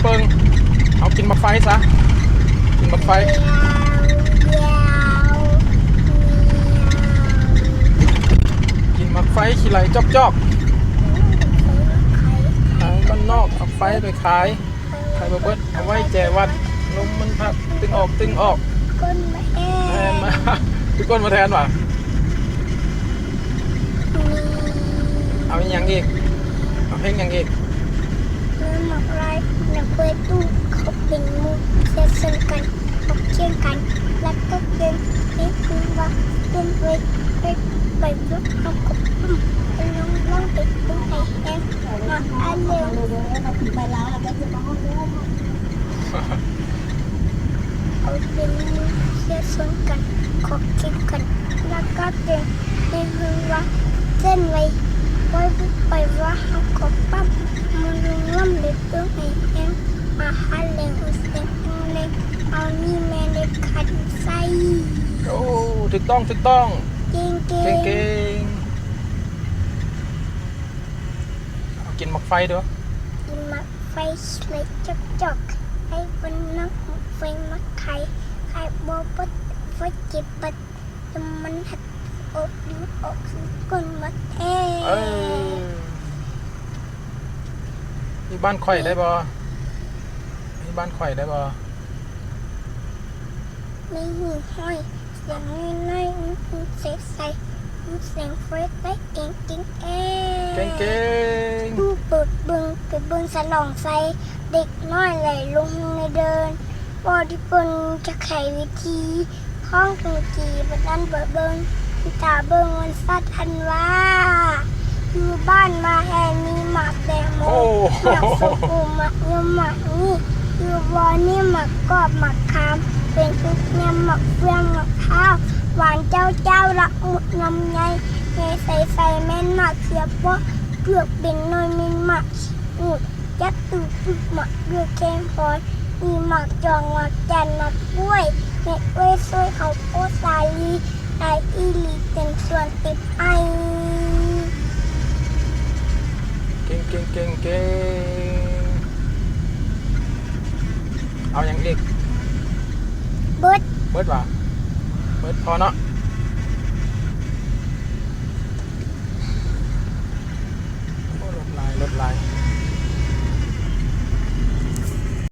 เปิงเอากินบักไฟซะกินบักไฟกินบักไฟขี้ไหลจอกทางบ้านนอกเอาไฟไปขายเบิดเอาไว้แจวัดลมมันพัดตึงออกก้นมาแอ แทนมาพี่ก้นมาแทนว่ะเอาอย่างอีกเอาเพลงอย่างอีกเมื่อหมอกไรนักเวตู้เขาเป็นมุกเซ็นกันเขาเชื่อกันแล้วก็เป็นคือว่าเป็นไปรถเขาก็ปุ่มลองไปดูไอ้แอนมาอันเร็วไปแล้วก็จะมาห้องน้เขาเป็นมุกเซ็นกันเขาเชื่อกันแล้วก็เป็นคือว่าเส้นไว้ไปว่าเขาก็ปั๊บมันร่วมเด็กตัวไอ้แอนมาฮัลโหลเซ็นเลยเอานี่แม่เด็กขัดใส่โอ้ถูกต้องเก่งเอากินมักไฟด้วยกินมักไฟเลยจอกให้บนนักไฟมักไข่บอปัดไฟจิบปัดจนมันหัดอกนิ้วอกก้นมัดมีบ้านข่อยได้บ่มีบ้านข่อยได้บ่ไม่หีห้อยเสียงน้อยใส่เสียงไฟได้เก่งเปิดเบิ้งสลองใส่เด็กน้อยไหลลงในเดินพอที่เปิ้นจะไขวิธีห้องตุกีบัดนั้นเบิ้งตาเบิ้งวันสัตว์ทันว่าอยู่บ้านมาแห่มีหมากแดงโมหมากสกูหมากเงือหมากนี่อยู่วอนี่หมากกอบหมากคามเป็นทุกแนมหมากเฟืองหมากข้าวหวานเจ้าละหมุดน้ำไงใส่แม่นหมากเสียบว่าเกือบเป็นน้อยมีหมากอุดยัดตูดหมากเดือแกงพอยมีหมากจองหมากแจนหมากกล้วยเม็ดกล้วยซอยเขาโอซาลีไออีลีเป็นส่วนติดไอเก่งเอาอย่างอีกเบิดว่ะเบิดพอเนาะ